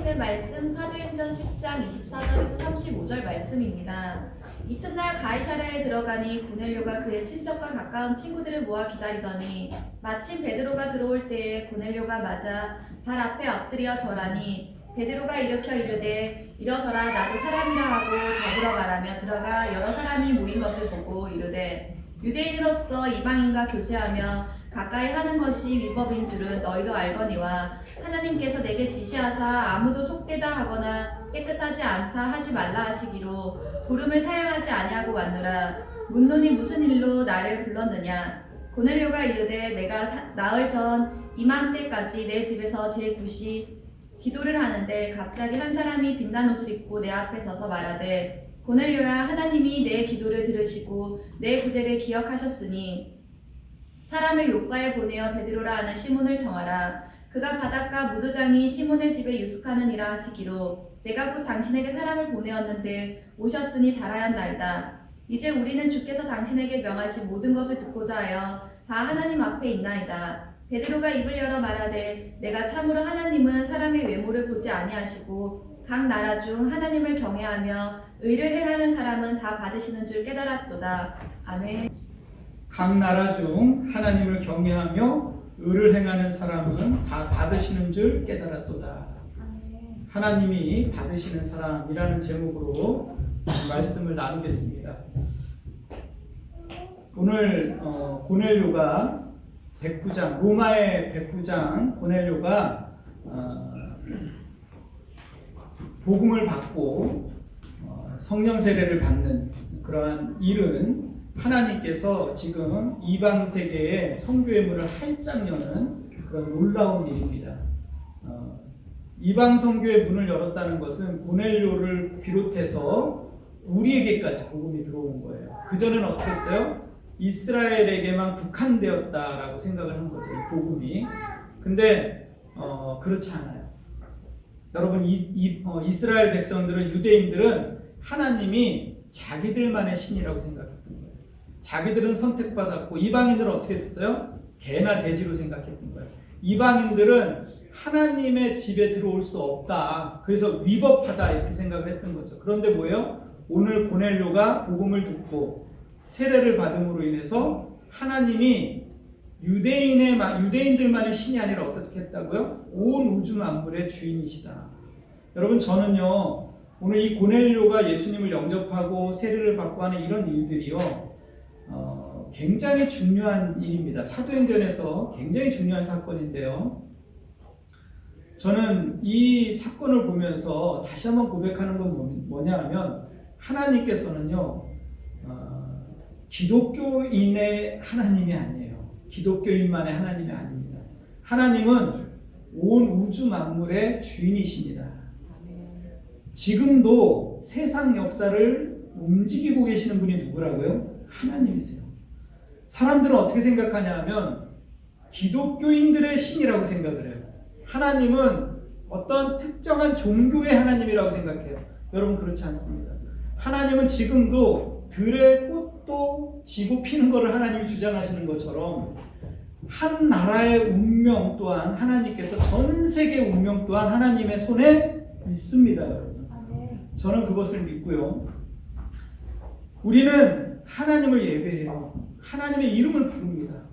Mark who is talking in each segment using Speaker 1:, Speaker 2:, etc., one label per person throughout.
Speaker 1: 하나님의 말씀 사도행전 10장 24절에서 35절 말씀입니다. 이튿날 가이사랴에 들어가니 고넬료가 그의 친척과 가까운 친구들을 모아 기다리더니 마침 베드로가 들어올 때에 고넬료가 맞아 발 앞에 엎드려 절하니 베드로가 일으켜 이르되 일어서라 나도 사람이라 하고 더불어 말하며 들어가 여러 사람이 모인 것을 보고 이르되 유대인으로서 이방인과 교제하며 가까이 하는 것이 위법인 줄은 너희도 알거니와 하나님께서 내게 지시하사 아무도 속되다 하거나 깨끗하지 않다 하지 말라 하시기로 부름을 사양하지 아니하고 왔노라. 묻노니 무슨 일로 나를 불렀느냐. 고넬료가 이르되 내가 나흘 전 이맘때까지 내 집에서 제9시 기도를 하는데 갑자기 한 사람이 빛난 옷을 입고 내 앞에 서서 말하되 고넬료야 하나님이 내 기도를 들으시고 내 구제를 기억하셨으니 사람을 요바에 보내어 베드로라 하는 시몬을 정하라. 그가 바닷가 무도장이 시몬의 집에 유숙하느니라 하시기로 내가 곧 당신에게 사람을 보내었는데 오셨으니 잘하였나이다. 이제 우리는 주께서 당신에게 명하신 모든 것을 듣고자 하여 다 하나님 앞에 있나이다. 베드로가 입을 열어 말하되 내가 참으로 하나님은 사람의 외모를 보지 아니하시고 각 나라 중 하나님을 경외하며 의를 행하는 사람은 다 받으시는 줄 깨달았도다. 아멘.
Speaker 2: 각 나라 중 하나님을 경외하며 의를 행하는 사람은 다 받으시는 줄 깨달았도다. 하나님이 받으시는 사람이라는 제목으로 말씀을 나누겠습니다. 오늘 고넬료가 백부장, 로마의 백부장 고넬료가 복음을 받고 성령 세례를 받는 그러한 일은 하나님께서 지금 이방 세계에 선교의 문을 활짝 여는 그런 놀라운 일입니다. 이방 선교의 문을 열었다는 것은 고넬료를 비롯해서 우리에게까지 복음이 들어오는 거예요. 그전에는 어떻게 했어요? 이스라엘에게만 국한되었다라고 생각을 한 거죠, 이 복음이. 근데 그렇지 않아요. 여러분, 이스라엘 백성들은, 유대인들은 하나님이 자기들만의 신이라고 생각했던 거예요. 자기들은 선택받았고, 이방인들은 어떻게 했어요? 개나 돼지로 생각했던 거예요. 이방인들은 하나님의 집에 들어올 수 없다, 그래서 위법하다, 이렇게 생각을 했던 거죠. 그런데 뭐예요? 오늘 고넬료가 복음을 듣고 세례를 받음으로 인해서 하나님이 유대인들만의 신이 아니라 어떻게 했다고요? 온 우주 만물의 주인이시다. 여러분, 저는요, 오늘 이 고넬료가 예수님을 영접하고 세례를 받고 하는 이런 일들이요, 굉장히 중요한 일입니다. 사도행전에서 굉장히 중요한 사건인데요, 저는 이 사건을 보면서 다시 한번 고백하는 건 뭐냐 하면, 하나님께서는요, 기독교인의 하나님이 아니에요. 기독교인만의 하나님이 아닙니다. 하나님은 온 우주 만물의 주인이십니다. 지금도 세상 역사를 움직이고 계시는 분이 누구라고요? 하나님이세요. 사람들은 어떻게 생각하냐 하면 기독교인들의 신이라고 생각을 해요. 하나님은 어떤 특정한 종교의 하나님이라고 생각해요. 여러분, 그렇지 않습니다. 하나님은 지금도 들의 꽃도 지고 피는 것을 하나님이 주장하시는 것처럼 한 나라의 운명 또한 하나님께서 전 세계의 운명 또한 하나님의 손에 있습니다, 여러분. 저는 그것을 믿고요. 우리는 하나님을 예배해요. 하나님의 이름을 부릅니다.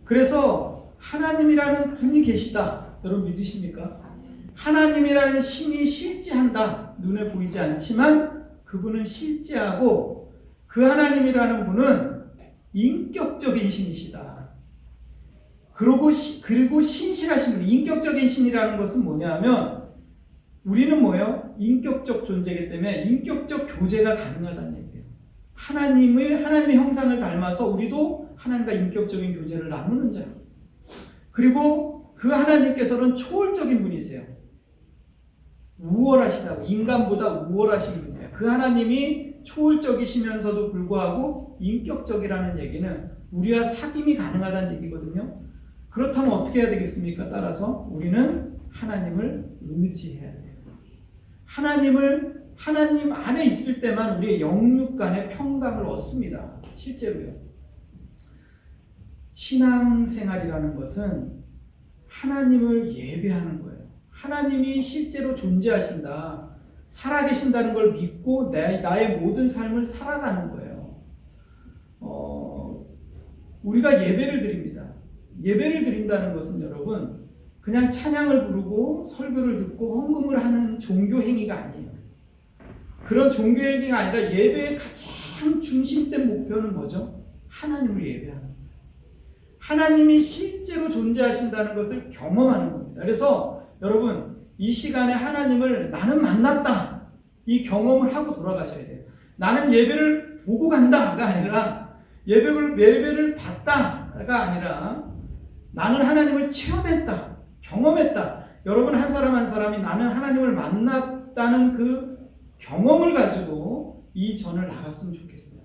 Speaker 2: 그래서 하나님이라는 분이 계시다. 여러분, 믿으십니까? 하나님이라는 신이 실제한다. 눈에 보이지 않지만 그분은 실제하고, 그 하나님이라는 분은 인격적인 신이시다. 그리고 신실하신 분. 인격적인 신이라는 것은 뭐냐 하면, 우리는 뭐예요? 인격적 존재이기 때문에 인격적 교제가 가능하다는 얘기예요. 하나님의 형상을 닮아서 우리도 하나님과 인격적인 교제를 나누는 자예요. 그리고 그 하나님께서는 초월적인 분이세요. 우월하시다고, 인간보다 우월하신 분이에요. 그 하나님이 초월적이시면서도 불구하고 인격적이라는 얘기는 우리와 사귐이 가능하다는 얘기거든요. 그렇다면 어떻게 해야 되겠습니까? 따라서 우리는 하나님을 의지해야 돼요. 하나님 안에 있을 때만 우리의 영육 간의 평강을 얻습니다. 실제로요. 신앙생활이라는 것은 하나님을 예배하는 거예요. 하나님이 실제로 존재하신다, 살아계신다는 걸 믿고 나의 모든 삶을 살아가는 거예요. 우리가 예배를 드립니다. 예배를 드린다는 것은 여러분 그냥 찬양을 부르고 설교를 듣고 헌금을 하는 종교 행위가 아니에요. 그런 종교 행위가 아니라 예배의 가장 중심된 목표는 뭐죠? 하나님을 예배하는 거예요. 하나님이 실제로 존재하신다는 것을 경험하는 겁니다. 그래서 여러분 이 시간에 하나님을 나는 만났다, 이 경험을 하고 돌아가셔야 돼요. 나는 예배를 보고 간다가 아니라 예배를 봤다가 아니라 나는 하나님을 체험했다, 경험했다. 여러분 한 사람 한 사람이 나는 하나님을 만났다는 그 경험을 가지고 이 전을 나갔으면 좋겠어요.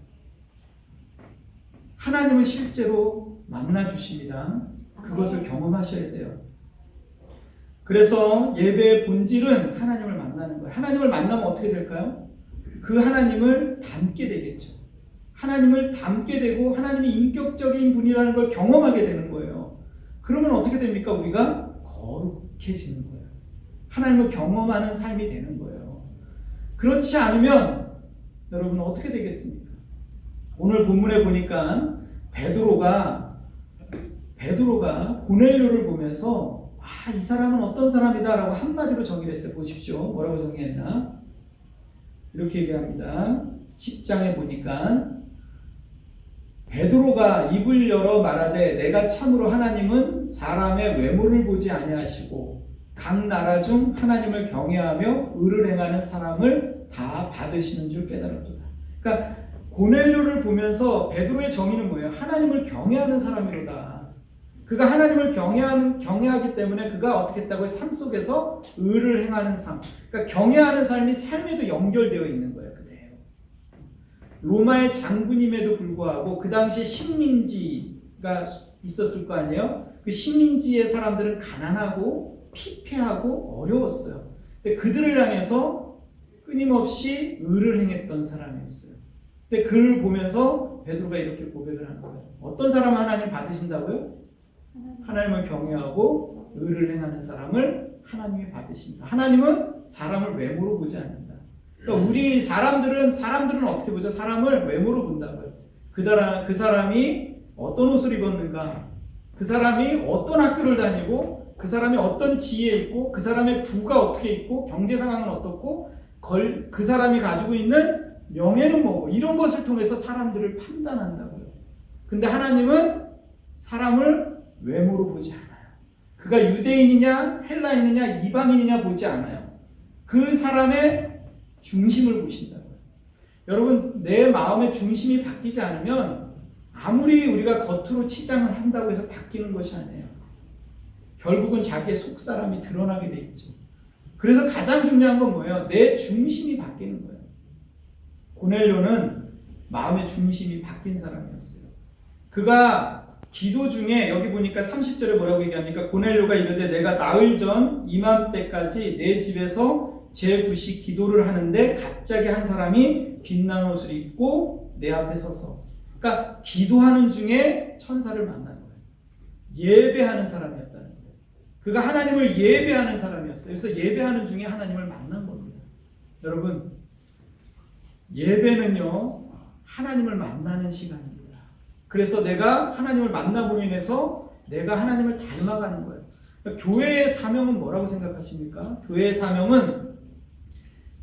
Speaker 2: 하나님을 실제로 만나 주십니다. 그것을 경험하셔야 돼요. 그래서 예배의 본질은 하나님을 만나는 거예요. 하나님을 만나면 어떻게 될까요? 그 하나님을 닮게 되겠죠. 하나님을 닮게 되고 하나님이 인격적인 분이라는 걸 경험하게 되는 거예요. 그러면 어떻게 됩니까? 우리가 거룩해지는 거예요. 하나님을 경험하는 삶이 되는 거예요. 그렇지 않으면 여러분 어떻게 되겠습니까? 오늘 본문에 보니까 베드로가 고넬료를 보면서 이 사람은 어떤 사람이다 라고 한마디로 정의를 했어요. 보십시오. 뭐라고 정의했나? 이렇게 얘기합니다. 10장에 보니까 베드로가 입을 열어 말하되 내가 참으로 하나님은 사람의 외모를 보지 아니하시고 각 나라 중 하나님을 경외하며 의를 행하는 사람을 다 받으시는 줄 깨달았도다. 그러니까 고넬료를 보면서 베드로의 정의는 뭐예요? 하나님을 경외하는 사람이로다. 그가 하나님을 경외하기 때문에 그가 어떻게 했다고요? 삶 속에서 의를 행하는 삶. 그러니까 경외하는 삶이 삶에도 연결되어 있는 거예요. 그대로. 로마의 장군임에도 불구하고 그 당시 식민지가 있었을 거 아니에요? 그 식민지의 사람들은 가난하고 피폐하고 어려웠어요. 근데 그들을 향해서 끊임없이 의를 행했던 사람이었어요. 근데 그를 보면서 베드로가 이렇게 고백을 하는 거예요. 어떤 사람 하나님 받으신다고요? 하나님을 경외하고 의를 행하는 사람을 하나님이 받으신다. 하나님은 사람을 외모로 보지 않는다. 그러니까 우리 사람들은 어떻게 보죠? 사람을 외모로 본다고요. 그 사람이 어떤 옷을 입었는가, 그 사람이 어떤 학교를 다니고, 그 사람이 어떤 지위에 있고, 그 사람의 부가 어떻게 있고, 경제 상황은 어떻고, 그 사람이 가지고 있는 명예는 뭐고, 이런 것을 통해서 사람들을 판단한다고요. 근데 하나님은 사람을 외모로 보지 않아요. 그가 유대인이냐 헬라인이냐 이방인이냐 보지 않아요. 그 사람의 중심을 보신다고요. 여러분 내 마음의 중심이 바뀌지 않으면 아무리 우리가 겉으로 치장을 한다고 해서 바뀌는 것이 아니에요. 결국은 자기의 속사람이 드러나게 돼 있죠. 그래서 가장 중요한 건 뭐예요? 내 중심이 바뀌는 거예요. 고넬료는 마음의 중심이 바뀐 사람이었어요. 그가 기도 중에 여기 보니까 30절에 뭐라고 얘기합니까? 고넬료가 이르되 내가 나흘 전 이맘때까지 내 집에서 제9식 기도를 하는데 갑자기 한 사람이 빛난 옷을 입고 내 앞에 서서, 그러니까 기도하는 중에 천사를 만난 거예요. 예배하는 사람이었다는 거예요. 그가 하나님을 예배하는 사람이었어요. 그래서 예배하는 중에 하나님을 만난 겁니다. 여러분 예배는요 하나님을 만나는 시간입니다. 그래서 내가 하나님을 만남으로 인해서 내가 하나님을 닮아가는 거예요. 그러니까 교회의 사명은 뭐라고 생각하십니까? 교회의 사명은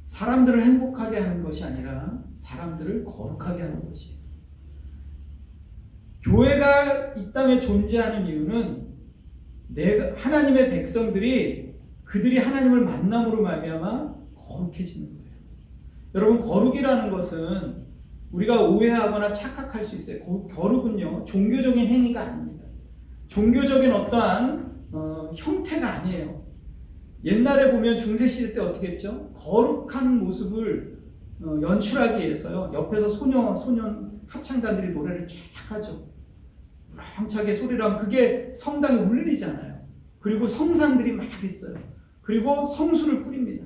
Speaker 2: 사람들을 행복하게 하는 것이 아니라 사람들을 거룩하게 하는 것이에요. 교회가 이 땅에 존재하는 이유는 하나님의 백성들이 그들이 하나님을 만남으로 말미암아 거룩해지는 거예요. 여러분 거룩이라는 것은 우리가 오해하거나 착각할 수 있어요. 거룩은요 종교적인 행위가 아닙니다. 종교적인 어떠한 형태가 아니에요. 옛날에 보면 중세시대 때 어떻게 했죠? 거룩한 모습을 연출하기 위해서요 옆에서 소년 합창단들이 노래를 쫙 하죠. 우렁차게 소리를 하면 그게 성당에 울리잖아요. 그리고 성상들이 막 있어요. 그리고 성수를 뿌립니다.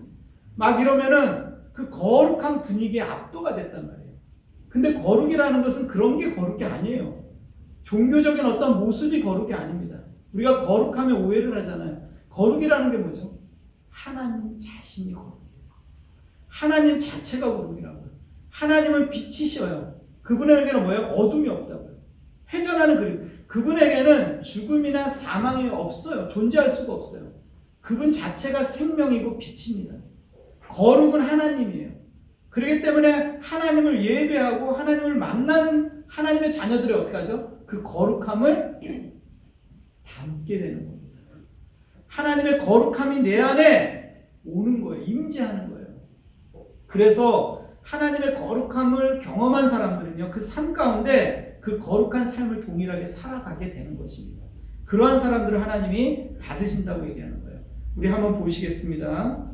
Speaker 2: 막 이러면은 그 거룩한 분위기에 압도가 됐단 말이에요. 근데 거룩이라는 것은 그런 게 거룩이 아니에요. 종교적인 어떤 모습이 거룩이 아닙니다. 우리가 거룩하면 오해를 하잖아요. 거룩이라는 게 뭐죠? 하나님 자신이 거룩해요. 하나님 자체가 거룩이라고요. 하나님은 빛이셔요. 그분에게는 뭐예요? 어둠이 없다고요. 회전하는 그림. 그분에게는 죽음이나 사망이 없어요. 존재할 수가 없어요. 그분 자체가 생명이고 빛입니다. 거룩은 하나님이에요. 그렇기 때문에 하나님을 예배하고 하나님을 만나는 하나님의 자녀들이 어떻게 하죠? 그 거룩함을 담게 되는 겁니다. 하나님의 거룩함이 내 안에 오는 거예요. 임재하는 거예요. 그래서 하나님의 거룩함을 경험한 사람들은요, 그 삶 가운데 그 거룩한 삶을 동일하게 살아가게 되는 것입니다. 그러한 사람들을 하나님이 받으신다고 얘기하는 거예요. 우리 한번 보시겠습니다.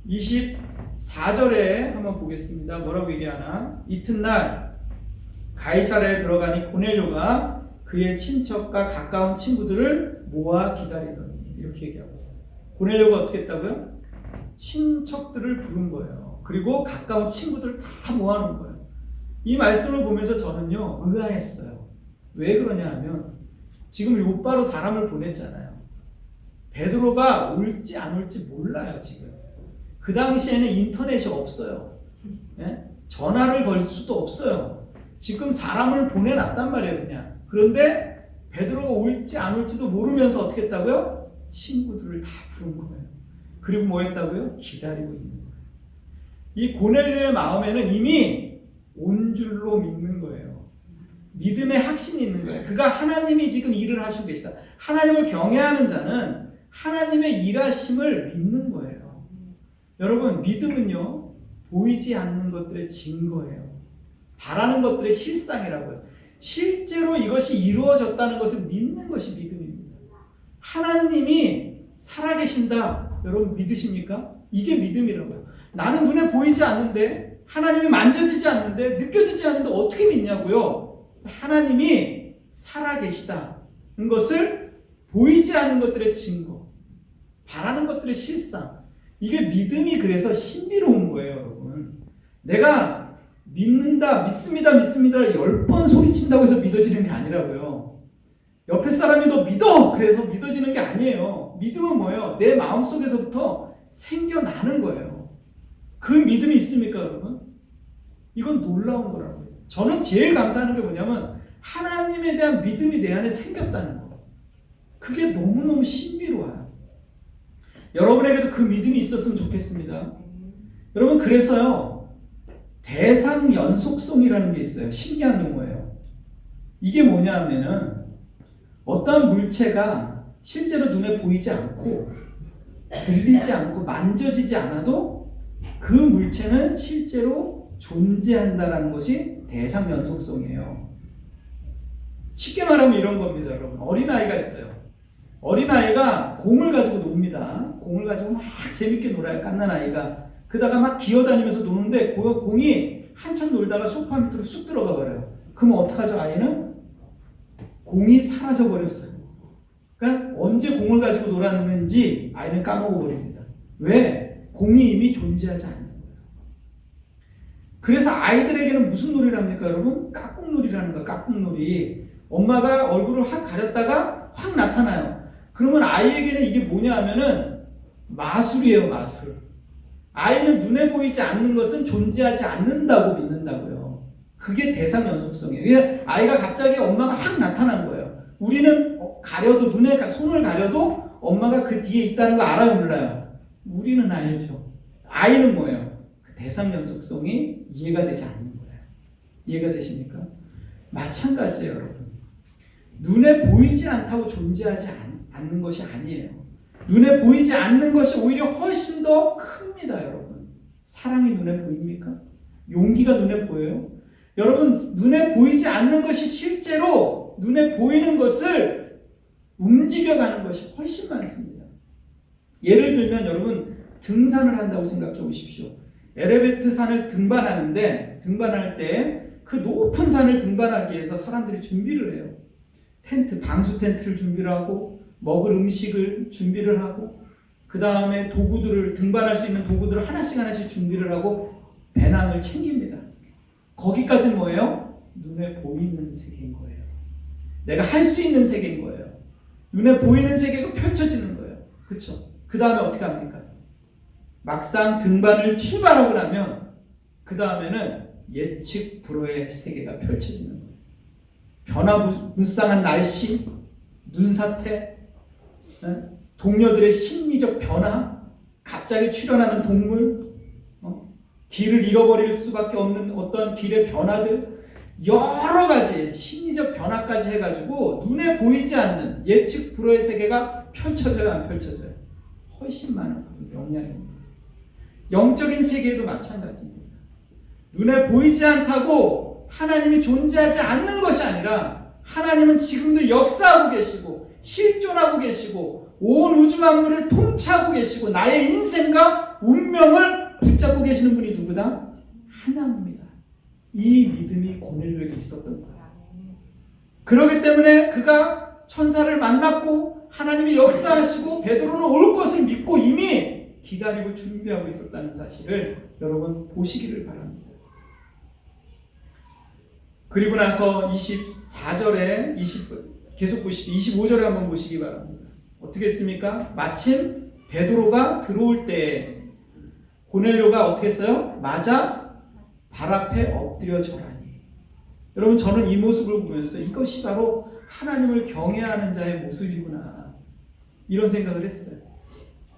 Speaker 2: 24절에 한번 보겠습니다. 뭐라고 얘기하나? 이튿날 가이사랴에 들어가니 고넬료가 그의 친척과 가까운 친구들을 모아 기다리더니, 이렇게 얘기하고 있어요. 고넬료가 어떻게 했다고요? 친척들을 부른 거예요. 그리고 가까운 친구들을 다 모아놓은 거예요. 이 말씀을 보면서 저는요, 의아했어요. 왜 그러냐 하면 지금 요바로 사람을 보냈잖아요. 베드로가 올지 안 올지 몰라요. 지금 그 당시에는 인터넷이 없어요. 예? 전화를 걸 수도 없어요. 지금 사람을 보내놨단 말이에요. 그냥. 그런데 베드로가 올지 안 올지도 모르면서 어떻게 했다고요? 친구들을 다 부른 거예요. 그리고 뭐 했다고요? 기다리고 있는 거예요. 이 고넬료의 마음에는 이미 온 줄로 믿는 거예요. 믿음의 확신이 있는 거예요. 그가 하나님이 지금 일을 하시고 계시다. 하나님을 경외하는 자는 하나님의 일하심을 믿는 거예요. 여러분, 믿음은요, 보이지 않는 것들의 증거예요. 바라는 것들의 실상이라고요. 실제로 이것이 이루어졌다는 것을 믿는 것이 믿음입니다. 하나님이 살아계신다. 여러분 믿으십니까? 이게 믿음이라고요. 나는 눈에 보이지 않는데, 하나님이 만져지지 않는데, 느껴지지 않는데 어떻게 믿냐고요? 하나님이 살아계시다는 것을 보이지 않는 것들의 증거, 바라는 것들의 실상, 이게 믿음이 그래서 신비로운 거예요, 여러분. 내가 믿는다, 믿습니다, 믿습니다 10번 소리친다고 해서 믿어지는 게 아니라고요. 옆에 사람이 너 믿어! 그래서 믿어지는 게 아니에요. 믿음은 뭐예요? 내 마음속에서부터 생겨나는 거예요. 그 믿음이 있습니까, 여러분? 이건 놀라운 거라고요. 저는 제일 감사하는 게 뭐냐면 하나님에 대한 믿음이 내 안에 생겼다는 거. 그게 너무너무 신비로워요. 여러분에게도 그 믿음이 있었으면 좋겠습니다. 여러분, 그래서요, 대상 연속성이라는 게 있어요. 신기한 용어예요. 이게 뭐냐 하면은 어떠한 물체가 실제로 눈에 보이지 않고 들리지 않고 만져지지 않아도 그 물체는 실제로 존재한다라는 것이 대상 연속성이에요. 쉽게 말하면 이런 겁니다, 여러분. 어린아이가 있어요. 어린아이가 공을 가지고 놉니다. 공을 가지고 막 재밌게 놀아요, 갓난아이가. 그러다가 막 기어다니면서 노는데 공이 한참 놀다가 소파 밑으로 쑥 들어가 버려요. 그럼 어떡하죠, 아이는? 공이 사라져 버렸어요. 그러니까 언제 공을 가지고 놀았는지 아이는 까먹어 버립니다. 왜? 공이 이미 존재하지 않는 거예요. 그래서 아이들에게는 무슨 놀이를 합니까, 여러분? 깍꿍놀이라는 거예요. 깍꿍놀이. 엄마가 얼굴을 확 가렸다가 확 나타나요. 그러면 아이에게는 이게 뭐냐 하면은 마술이에요, 마술. 아이는 눈에 보이지 않는 것은 존재하지 않는다고 믿는다고요. 그게 대상 연속성이에요. 아이가 갑자기 엄마가 확 나타난 거예요. 우리는 가려도, 눈에 손을 가려도 엄마가 그 뒤에 있다는 거 알아요, 몰라요? 우리는 알죠. 아이는 뭐예요? 그 대상 연속성이 이해가 되지 않는 거예요. 이해가 되십니까? 마찬가지예요, 여러분. 눈에 보이지 않다고 존재하지 않는 것이 아니에요. 눈에 보이지 않는 것이 오히려 훨씬 더 큽니다, 여러분. 사랑이 눈에 보입니까? 용기가 눈에 보여요? 여러분, 눈에 보이지 않는 것이 실제로 눈에 보이는 것을 움직여가는 것이 훨씬 많습니다. 예를 들면 여러분, 등산을 한다고 생각해 보십시오. 에베레스트 산을 등반할 때 그 높은 산을 등반하기 위해서 사람들이 준비를 해요. 텐트, 방수 텐트를 준비를 하고, 먹을 음식을 준비를 하고, 그 다음에 도구들을, 등반할 수 있는 도구들을 하나씩 준비를 하고 배낭을 챙깁니다. 거기까지는 뭐예요? 눈에 보이는 세계인 거예요. 내가 할 수 있는 세계인 거예요. 눈에 보이는 세계가 펼쳐지는 거예요. 그렇죠? 그 그 다음에 어떻게 합니까? 막상 등반을 출발하고 나면 그 다음에는 예측 불허의 세계가 펼쳐지는 거예요. 변화무쌍한 날씨, 눈사태, 동료들의 심리적 변화, 갑자기 출현하는 동물, 길을 잃어버릴 수밖에 없는 어떤 길의 변화들, 여러 가지 심리적 변화까지 해가지고 눈에 보이지 않는 예측 불허의 세계가 펼쳐져요, 안 펼쳐져요? 훨씬 많은 영향입니다. 영적인 세계에도 마찬가지입니다. 눈에 보이지 않다고 하나님이 존재하지 않는 것이 아니라 하나님은 지금도 역사하고 계시고 실존하고 계시고 온 우주 만물을 통치하고 계시고 나의 인생과 운명을 붙잡고 계시는 분이 누구다? 하나님이다. 이 믿음이 고넬료에게 있었던 거야. 그렇기 때문에 그가 천사를 만났고 하나님이 역사하시고 베드로는 올 것을 믿고 이미 기다리고 준비하고 있었다는 사실을 여러분 보시기를 바랍니다. 그리고 나서 24절에 계속 보시고 25절에 한번 보시기 바랍니다. 어떻게 했습니까? 마침 베드로가 들어올 때 고넬료가 어떻게 했어요? 맞아 발 앞에 엎드려 절하니. 여러분 저는 이 모습을 보면서 이것이 바로 하나님을 경외하는 자의 모습이구나 이런 생각을 했어요.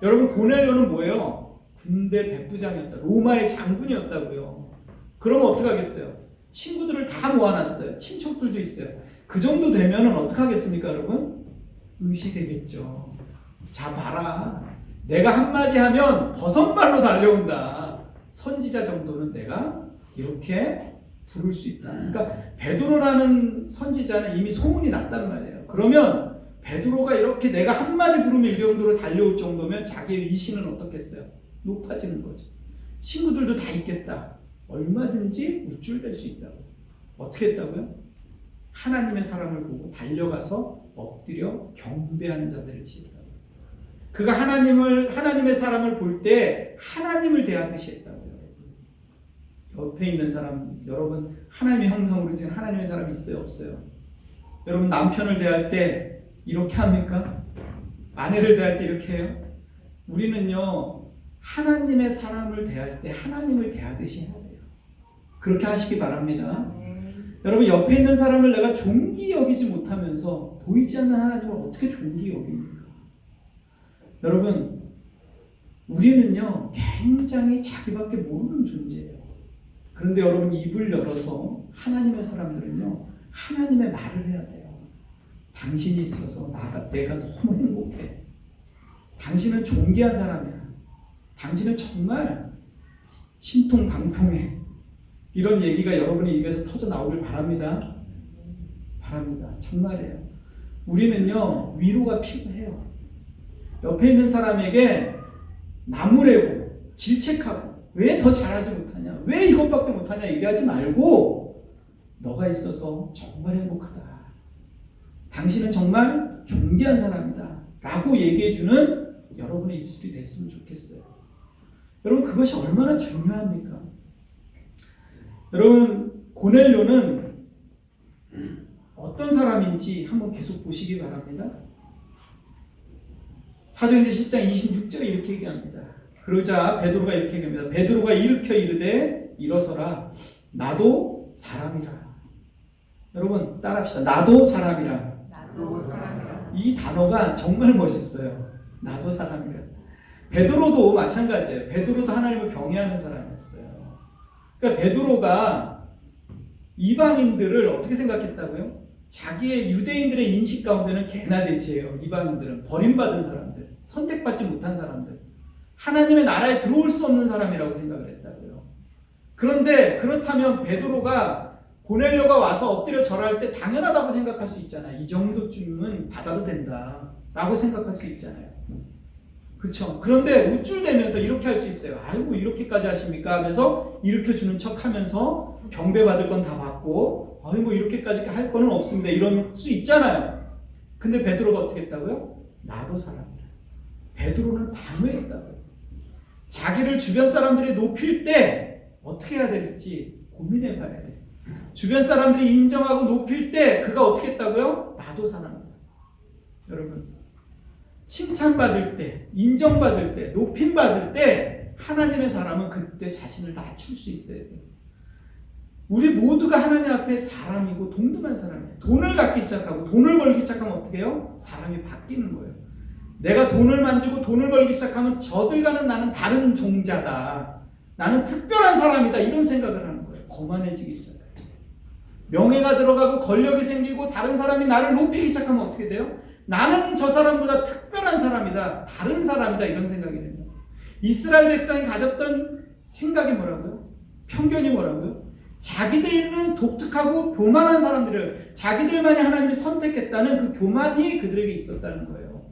Speaker 2: 여러분 고넬료는 뭐예요? 군대 백부장이었다. 로마의 장군이었다고요. 그러면 어떻게 하겠어요? 친구들을 다 모아놨어요. 친척들도 있어요. 그 정도 되면은 어떻게 하겠습니까, 여러분? 의시되겠죠. 자, 봐라. 내가 한마디 하면 버선발로 달려온다. 선지자 정도는 내가 이렇게 부를 수 있다. 그러니까 베드로라는 선지자는 이미 소문이 났단 말이에요. 그러면 베드로가 이렇게 내가 한마디 부르면 이 정도로 달려올 정도면 자기의 위신은 어떻겠어요? 높아지는 거죠. 친구들도 다 있겠다. 얼마든지 우쭐댈 수 있다고. 어떻게 했다고요? 하나님의 사람을 보고 달려가서 엎드려 경배하는 자세를 취했다고. 그가 하나님의 사람을 볼 때 하나님을 대하듯이 했다고요. 옆에 있는 사람, 여러분 하나님의 형상으로 지은 하나님의 사람이 있어요, 없어요? 여러분 남편을 대할 때 이렇게 합니까? 아내를 대할 때 이렇게 해요? 우리는요 하나님의 사람을 대할 때 하나님을 대하듯이 해야 돼요. 그렇게 하시기 바랍니다. 여러분 옆에 있는 사람을 내가 존귀 여기지 못하면서 보이지 않는 하나님을 어떻게 존귀 여깁니까? 여러분 우리는요 굉장히 자기밖에 모르는 존재예요. 그런데 여러분 입을 열어서 하나님의 사람들은요 하나님의 말을 해야 돼요. 당신이 있어서 내가 너무 행복해. 당신은 존귀한 사람이야. 당신은 정말 신통방통해. 이런 얘기가 여러분의 입에서 터져 나오길 바랍니다. 바랍니다. 정말이에요. 우리는요 위로가 필요해요. 옆에 있는 사람에게 나무래고 질책하고 왜 더 잘하지 못하냐, 왜 이것밖에 못하냐 얘기하지 말고 너가 있어서 정말 행복하다. 당신은 정말 존귀한 사람이다 라고 얘기해주는 여러분의 입술이 됐으면 좋겠어요. 여러분 그것이 얼마나 중요합니까? 여러분 고넬료는 어떤 사람인지 한번 계속 보시기 바랍니다. 사도행전 10장 26절에 이렇게 얘기합니다. 그러자 베드로가 이렇게 얘기합니다. 베드로가 일으켜 이르되 일어서라 나도 사람이라. 여러분 따라합시다. 나도 사람이라.
Speaker 1: 나도 사람이라.
Speaker 2: 이 단어가 정말 멋있어요. 나도 사람이라. 베드로도 마찬가지예요. 베드로도 하나님을 경외하는 사람이었어요. 그러니까 베드로가 이방인들을 어떻게 생각했다고요? 자기의 유대인들의 인식 가운데는 개나 돼지예요. 이방인들은 버림받은 사람들, 선택받지 못한 사람들, 하나님의 나라에 들어올 수 없는 사람이라고 생각을 했다고요. 그런데 그렇다면 베드로가 고넬료가 와서 엎드려 절할 때 당연하다고 생각할 수 있잖아요. 이 정도쯤은 받아도 된다라고 생각할 수 있잖아요. 그렇죠? 그런데 우쭐대면서 이렇게 할 수 있어요. 아이고 이렇게까지 하십니까? 하면서 일으켜주는 척하면서 경배받을 건 다 받고 아이 뭐 이렇게까지 할 거는 없습니다. 이럴 수 있잖아요. 근데 베드로가 어떻게 했다고요? 나도 사람이라. 베드로는 단호했다고요. 자기를 주변 사람들이 높일 때 어떻게 해야 될지 고민해 봐야 돼. 주변 사람들이 인정하고 높일 때 그가 어떻게 했다고요? 나도 사람이다. 여러분 칭찬받을 때, 인정받을 때, 높임받을 때 하나님의 사람은 그때 자신을 낮출 수 있어야 돼요. 우리 모두가 하나님 앞에 사람이고 동등한 사람이에요. 돈을 갖기 시작하고 돈을 벌기 시작하면 어떻게 해요? 사람이 바뀌는 거예요. 내가 돈을 만지고 돈을 벌기 시작하면 저들과는 나는 다른 종자다. 나는 특별한 사람이다. 이런 생각을 하는 거예요. 거만해지기 시작하죠. 명예가 들어가고 권력이 생기고 다른 사람이 나를 높이기 시작하면 어떻게 돼요? 나는 저 사람보다 특별한 사람이다. 다른 사람이다. 이런 생각이 됩니다. 이스라엘 백성이 가졌던 생각이 뭐라고요? 편견이 뭐라고요? 자기들은 독특하고 교만한 사람들을 자기들만이 하나님이 선택했다는 그 교만이 그들에게 있었다는 거예요.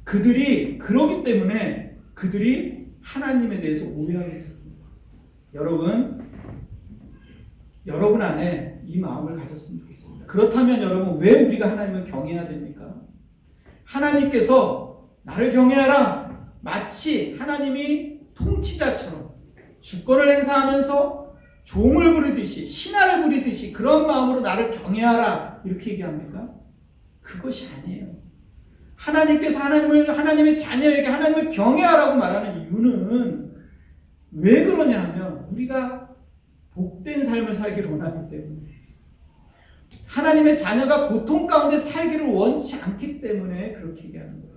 Speaker 2: 그들이 그러기 때문에 그들이 하나님에 대해서 오해하기 시작합니다. 여러분 안에 이 마음을 가졌으면 좋겠습니다. 그렇다면 여러분 왜 우리가 하나님을 경외해야 됩니까? 하나님께서 나를 경외하라 마치 하나님이 통치자처럼 주권을 행사하면서 종을 부리듯이 신하를 부리듯이 그런 마음으로 나를 경외하라 이렇게 얘기합니까? 그것이 아니에요. 하나님께서 하나님의 자녀에게 하나님을 경외하라고 말하는 이유는 왜 그러냐 하면 우리가 복된 삶을 살기를 원하기 때문에 하나님의 자녀가 고통 가운데 살기를 원치 않기 때문에 그렇게 얘기하는 거예요.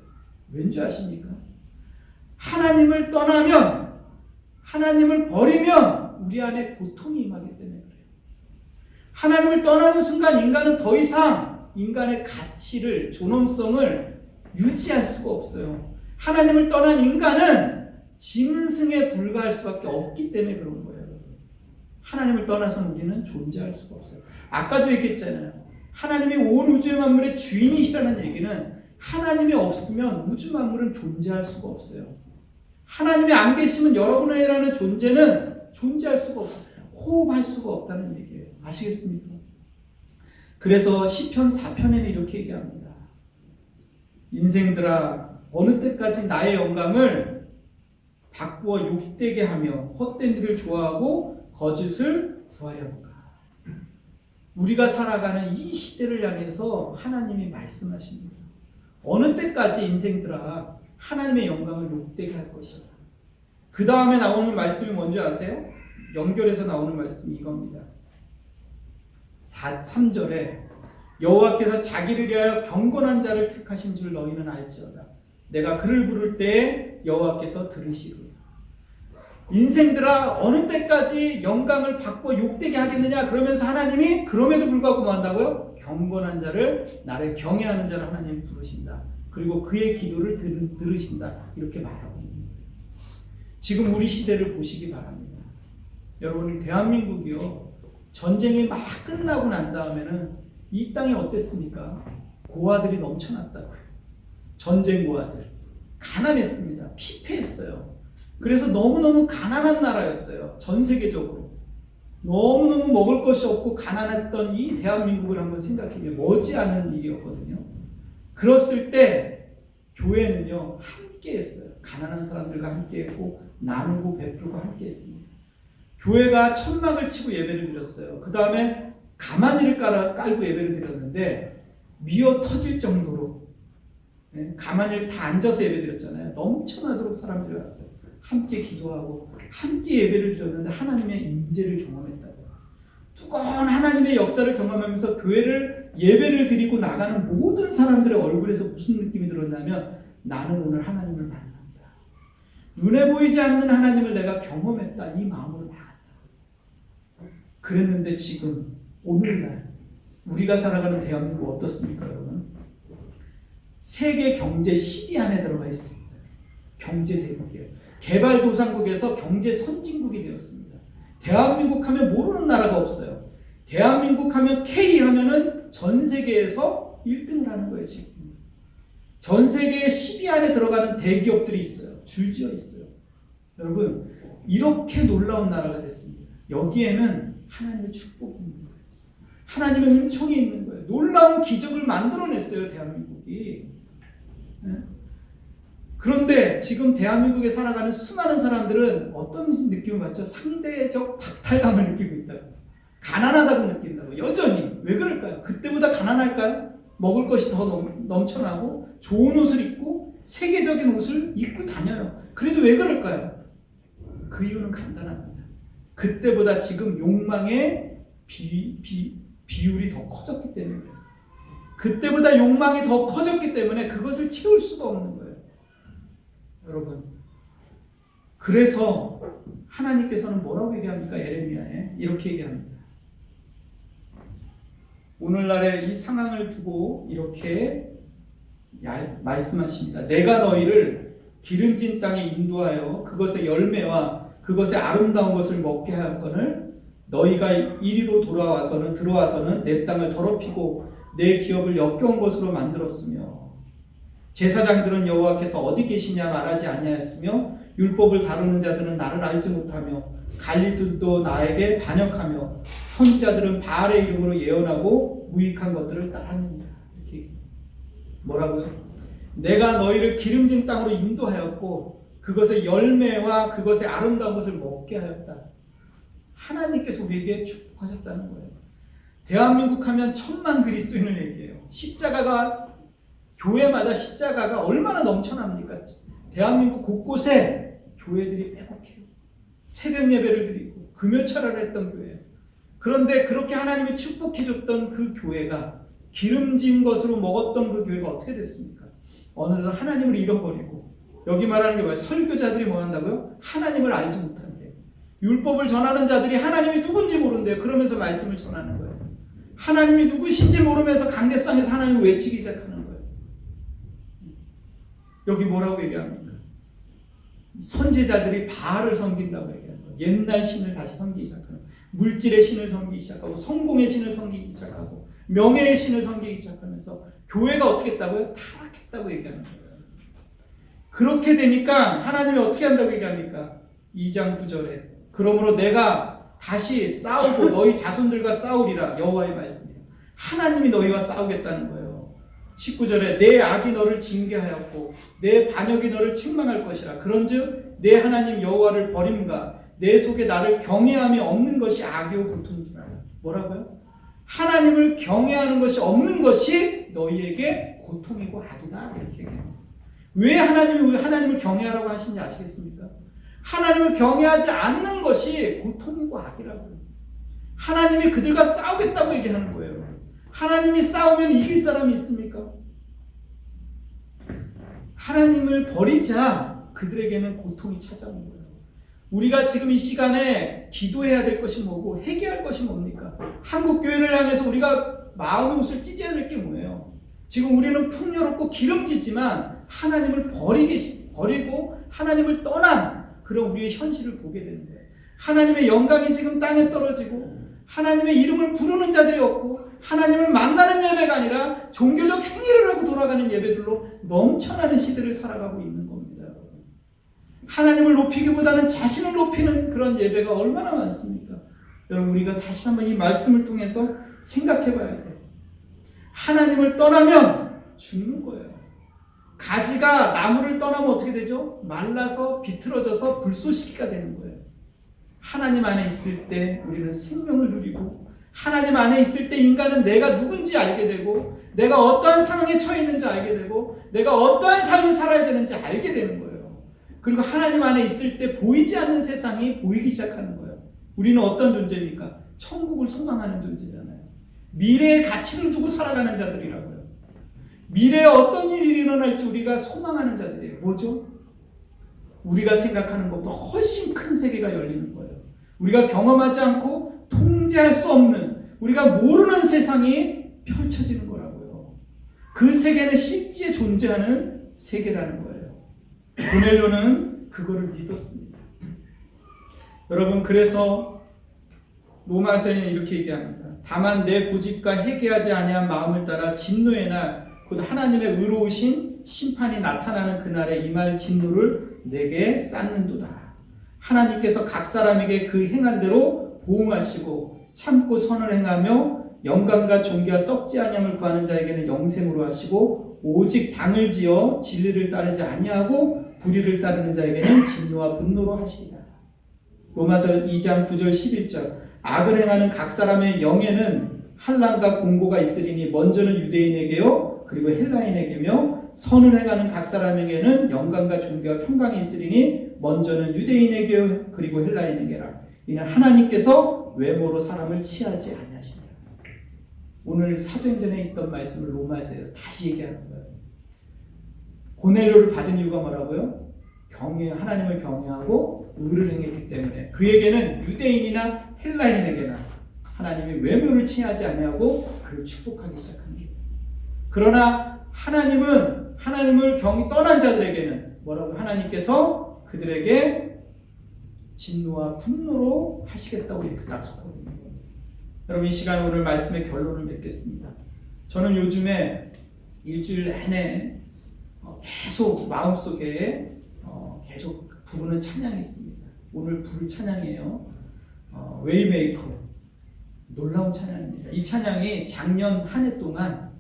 Speaker 2: 왠지 아십니까? 하나님을 떠나면 하나님을 버리면 우리 안에 고통이 임하기 때문에 그래요. 하나님을 떠나는 순간 인간은 더 이상 인간의 가치를 존엄성을 유지할 수가 없어요. 하나님을 떠난 인간은 짐승에 불과할 수밖에 없기 때문에 그런 거예요. 하나님을 떠나서는 우리는 존재할 수가 없어요. 아까도 얘기했잖아요. 하나님이 온 우주의 만물의 주인이시라는 얘기는 하나님이 없으면 우주 만물은 존재할 수가 없어요. 하나님이 안 계시면 여러분이라는 존재는 존재할 수가 없어요. 호흡할 수가 없다는 얘기예요. 아시겠습니까? 그래서 시편 4편에는 이렇게 얘기합니다. 인생들아 어느 때까지 나의 영광을 바꾸어 욕되게 하며 헛된 일을 좋아하고 거짓을 구하려는가. 우리가 살아가는 이 시대를 향해서 하나님이 말씀하십니다. 어느 때까지 인생들아 하나님의 영광을 욕되게 할 것이다. 그 다음에 나오는 말씀이 뭔지 아세요? 연결해서 나오는 말씀이 이겁니다. 3절에 여호와께서 자기를 위하여 경건한 자를 택하신 줄 너희는 알지어다. 내가 그를 부를 때에 여호와께서 들으시리로다. 인생들아 어느 때까지 영광을 받고 욕되게 하겠느냐 그러면서 하나님이 그럼에도 불구하고 뭐 한다고요? 경건한 자를 나를 경외하는 자를 하나님이 부르신다. 그리고 그의 기도를 들으신다. 이렇게 말하고 있는 거예요. 지금 우리 시대를 보시기 바랍니다. 여러분 대한민국이요. 전쟁이 막 끝나고 난 다음에는 이 땅이 어땠습니까? 고아들이 넘쳐났다고요. 전쟁 고아들. 가난했습니다. 피폐했어요. 그래서 너무너무 가난한 나라였어요. 전 세계적으로. 너무너무 먹을 것이 없고 가난했던 이 대한민국을 한번 생각해보면 머지않은 일이었거든요. 그랬을 때 교회는요 함께 했어요. 가난한 사람들과 함께 했고 나누고 베풀고 함께 했습니다. 교회가 천막을 치고 예배를 드렸어요. 그 다음에 가마니를 깔고 예배를 드렸는데 미어 터질 정도로 가마니를 다 앉아서 예배 드렸잖아요. 넘쳐나도록 사람들이 왔어요. 함께 기도하고 함께 예배를 드렸는데 하나님의 임재를 경험했다고. 두꺼운 하나님의 역사를 경험하면서 교회를 예배를 드리고 나가는 모든 사람들의 얼굴에서 무슨 느낌이 들었냐면 나는 오늘 하나님을 만난다. 눈에 보이지 않는 하나님을 내가 경험했다. 이 마음으로 나갔다. 그랬는데 지금 오늘날 우리가 살아가는 대한민국 어떻습니까 여러분? 세계 경제 10위 안에 들어가 있습니다. 경제 대국이에요. 개발도상국에서 경제 선진국이 되었습니다. 대한민국 하면 모르는 나라가 없어요. 대한민국 하면 K 하면은 전 세계에서 1등을 하는 거예요 지금. 전 세계 10위 안에 들어가는 대기업들이 있어요. 줄지어 있어요. 여러분 이렇게 놀라운 나라가 됐습니다. 여기에는 하나님의 축복이 있는 거예요. 하나님의 은총이 있는 거예요. 놀라운 기적을 만들어냈어요 대한민국이. 그런데 지금 대한민국에 살아가는 수많은 사람들은 어떤 느낌을 받죠? 상대적 박탈감을 느끼고 있다고. 가난하다고 느낀다고. 여전히. 왜 그럴까요? 그때보다 가난할까요? 먹을 것이 더 넘쳐나고 좋은 옷을 입고 세계적인 옷을 입고 다녀요. 그래도 왜 그럴까요? 그 이유는 간단합니다. 그때보다 지금 욕망의 비율이 더 커졌기 때문에, 그때보다 욕망이 더 커졌기 때문에 그것을 채울 수가 없는 거예요. 여러분, 그래서 하나님께서는 뭐라고 얘기합니까? 에레미야에 이렇게 얘기합니다. 오늘날의 이 상황을 두고 이렇게 말씀하십니다. 내가 너희를 기름진 땅에 인도하여 그것의 열매와 그것의 아름다운 것을 먹게 하였거늘 너희가 이리로 들어와서는 내 땅을 더럽히고 내 기업을 역겨운 것으로 만들었으며 제사장들은 여호와께서 어디 계시냐 말하지 아니하였으며 율법을 다루는 자들은 나를 알지 못하며 관리들도 나에게 반역하며 선지자들은 바알의 이름으로 예언하고 무익한 것들을 따랐느니라. 이렇게 뭐라고요? 내가 너희를 기름진 땅으로 인도하였고 그것의 열매와 그것의 아름다운 것을 먹게 하였다. 하나님께서 우리에게 축복하셨다는 거예요. 대한민국 하면 1000만 그리스도인을 얘기해요. 십자가가, 교회마다 십자가가 얼마나 넘쳐납니까? 대한민국 곳곳에 교회들이 빼곡해요. 새벽 예배를 드리고 금요철을 했던 교회예요. 그런데 그렇게 하나님이 축복해줬던 그 교회가, 기름진 것으로 먹었던 그 교회가 어떻게 됐습니까? 어느덧 하나님을 잃어버리고, 여기 말하는 게 뭐예요? 설교자들이 뭐 한다고요? 하나님을 알지 못한대요. 율법을 전하는 자들이 하나님이 누군지 모른대요. 그러면서 말씀을 전하는 거예요. 하나님이 누구신지 모르면서 강대상에서 하나님을 외치기 시작하는 거예요. 여기 뭐라고 얘기합니까? 선지자들이 바알을 섬긴다고 얘기하는 거예요. 옛날 신을 다시 섬기기 시작하는 거예요. 물질의 신을 섬기기 시작하고 성공의 신을 섬기기 시작하고 명예의 신을 섬기기 시작하면서 교회가 어떻게 했다고요? 타락했다고 얘기하는 거예요. 그렇게 되니까 하나님이 어떻게 한다고 얘기합니까? 2장 9절에 그러므로 내가 다시 싸우고 너희 자손들과 싸우리라. 여호와의 말씀이에요. 하나님이 너희와 싸우겠다는 거예요. 19절에 내 악이 너를 징계하였고 내 반역이 너를 책망할 것이라. 그런즉 내 하나님 여호와를 버림과 내 속에 나를 경외함이 없는 것이 악이요 고통인 줄 알아. 뭐라고요? 하나님을 경외하는 것이 없는 것이 너희에게 고통이고 악이다. 이렇게 얘기해요. 왜 하나님을 경외하라고 하시는지 아시겠습니까? 하나님을 경외하지 않는 것이 고통이고 악이라고요. 하나님이 그들과 싸우겠다고 얘기하는 거예요. 하나님이 싸우면 이길 사람이 있습니까? 하나님을 버리자 그들에게는 고통이 찾아온 거예요. 우리가 지금 이 시간에 기도해야 될 것이 뭐고 회개할 것이 뭡니까? 한국 교회를 향해서 우리가 마음의 옷을 찢어야 될 게 뭐예요? 지금 우리는 풍요롭고 기름지지만 하나님을 버리고 하나님을 떠난 그런 우리의 현실을 보게 되는 거예요. 하나님의 영광이 지금 땅에 떨어지고 하나님의 이름을 부르는 자들이 없고 하나님을 만나는 예배가 아니라 종교적 행위를 하고 돌아가는 예배들로 넘쳐나는 시대를 살아가고 있는 겁니다. 하나님을 높이기보다는 자신을 높이는 그런 예배가 얼마나 많습니까? 여러분, 우리가 다시 한번 이 말씀을 통해서 생각해 봐야 돼요. 하나님을 떠나면 죽는 거예요. 가지가 나무를 떠나면 어떻게 되죠? 말라서 비틀어져서 불쏘시개가 되는 거예요. 하나님 안에 있을 때 우리는 생명을 누리고 하나님 안에 있을 때 인간은 내가 누군지 알게 되고 내가 어떠한 상황에 처해 있는지 알게 되고 내가 어떠한 삶을 살아야 되는지 알게 되는 거예요. 그리고 하나님 안에 있을 때 보이지 않는 세상이 보이기 시작하는 거예요. 우리는 어떤 존재입니까? 천국을 소망하는 존재잖아요. 미래의 가치를 두고 살아가는 자들이라고요. 미래에 어떤 일이 일어날지 우리가 소망하는 자들이에요. 뭐죠? 우리가 생각하는 것보다 훨씬 큰 세계가 열리는 거예요. 우리가 경험하지 않고 통제할 수 없는, 우리가 모르는 세상이 펼쳐지는 거라고요. 그 세계는 실제 존재하는 세계라는 거예요. 고넬료는 그거를 믿었습니다. 여러분, 그래서 로마서에는 이렇게 얘기합니다. 다만 내 고집과 회개하지 아니한 마음을 따라 진노의 날 곧 하나님의 의로우신 심판이 나타나는 그날에 임할 진노를 내게 쌓는도다. 하나님께서 각 사람에게 그 행한 대로 보응하시고 참고 선을 행하며 영광과 존귀와 썩지 아니함을 구하는 자에게는 영생으로 하시고 오직 당을 지어 진리를 따르지 아니하고 불의를 따르는 자에게는 진노와 분노로 하시리라. 로마서 2장 9절 11절 악을 행하는 각 사람의 영에는 환난과 공고가 있으리니 먼저는 유대인에게요 그리고 헬라인에게며 선을 행하는 각 사람에게는 영광과 존귀와 평강이 있으리니 먼저는 유대인에게 그리고 헬라인에게라. 이는 하나님께서 외모로 사람을 취하지 아니하시니라. 오늘 사도행전에 있던 말씀을 로마에서 다시 얘기하는 거예요. 고넬료를 받은 이유가 뭐라고요? 하나님을 경외하고 의를 행했기 때문에 그에게는 유대인이나 헬라인에게나 하나님이 외모를 취하지 아니하고 그를 축복하기 시작한 거예요. 그러나 하나님을 떠난 자들에게는 뭐라고? 하나님께서 그들에게 진노와 분노로 하시겠다고 약속하고 있는 거예요. 여러분, 이 시간 오늘 말씀의 결론을 맺겠습니다. 저는 요즘에 일주일 내내 계속 마음속에 계속 부르는 찬양이 있습니다. 오늘 부를 찬양이에요. 웨이메이커. 놀라운 찬양입니다. 이 찬양이 작년 한 해 동안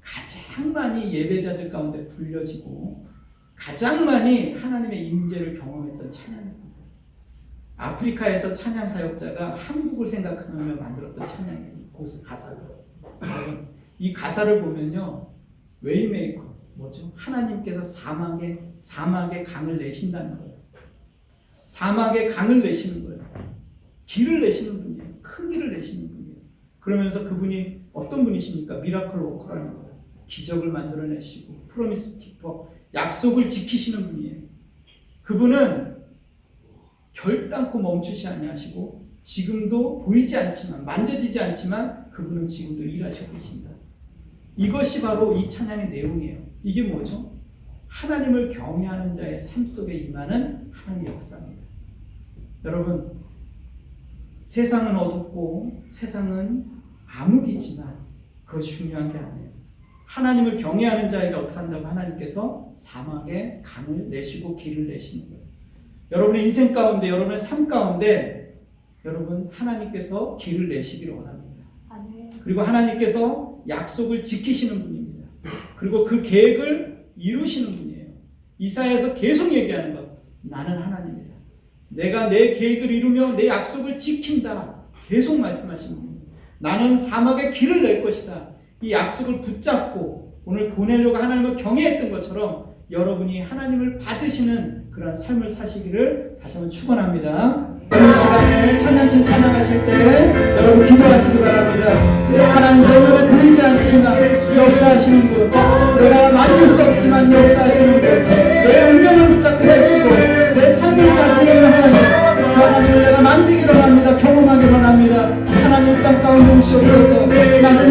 Speaker 2: 가장 많이 예배자들 가운데 불려지고 가장 많이 하나님의 임재를 경험했던 찬양입니다. 아프리카에서 찬양 사역자가 한국을 생각하며 만들었던 찬양이에요. 그 가사를. 이 가사를 보면요, 웨이메이커 뭐죠? 하나님께서 사막에 강을 내신다는 거예요. 사막에 강을 내시는 거예요. 길을 내시는 분이에요. 큰 길을 내시는 분이에요. 그러면서 그분이 어떤 분이십니까? 미라클 워커라는 거예요. 기적을 만들어내시고 프로미스 키퍼, 약속을 지키시는 분이에요. 그분은 결단코 멈추지 아니하시고 지금도 보이지 않지만 만져지지 않지만 그분은 지금도 일하시고 계신다. 이것이 바로 이 찬양의 내용이에요. 이게 뭐죠? 하나님을 경외하는 자의 삶 속에 임하는 하나님의 역사입니다. 여러분, 세상은 어둡고 세상은 암흑이지만 그것이 중요한 게 아니에요. 하나님을 경외하는 자에게 어떻게 한다고? 하나님께서 사막에 강을 내시고 길을 내시는 거예요. 여러분의 인생 가운데, 여러분의 삶 가운데 여러분 하나님께서 길을 내시기를 원합니다. 그리고 하나님께서 약속을 지키시는 분입니다. 그리고 그 계획을 이루시는 분이에요. 이사야에서 계속 얘기하는 것, 나는 하나님이다. 내가 내 계획을 이루며 내 약속을 지킨다. 계속 말씀하시는 분입니다. 나는 사막에 길을 낼 것이다. 이 약속을 붙잡고 오늘 고넬료가 하나님을 경외했던 것처럼 여러분이 하나님을 받으시는 그런 삶을 사시기를 다시 한번 축원합니다. 이 시간에 찬양팀 찬양하실 때 여러분 기도하시기 바랍니다. 하나님, 내가 보이지 않지만 역사하시는 분, 내가 만질 수 없지만 역사하시는 분, 내 운명을 붙잡고 계시고 내 삶을 다스리는 하나님을 내가 만지기로 합니다. 경험하기로 합니다. 하나님, 땅 가운데 오시옵소서. 나는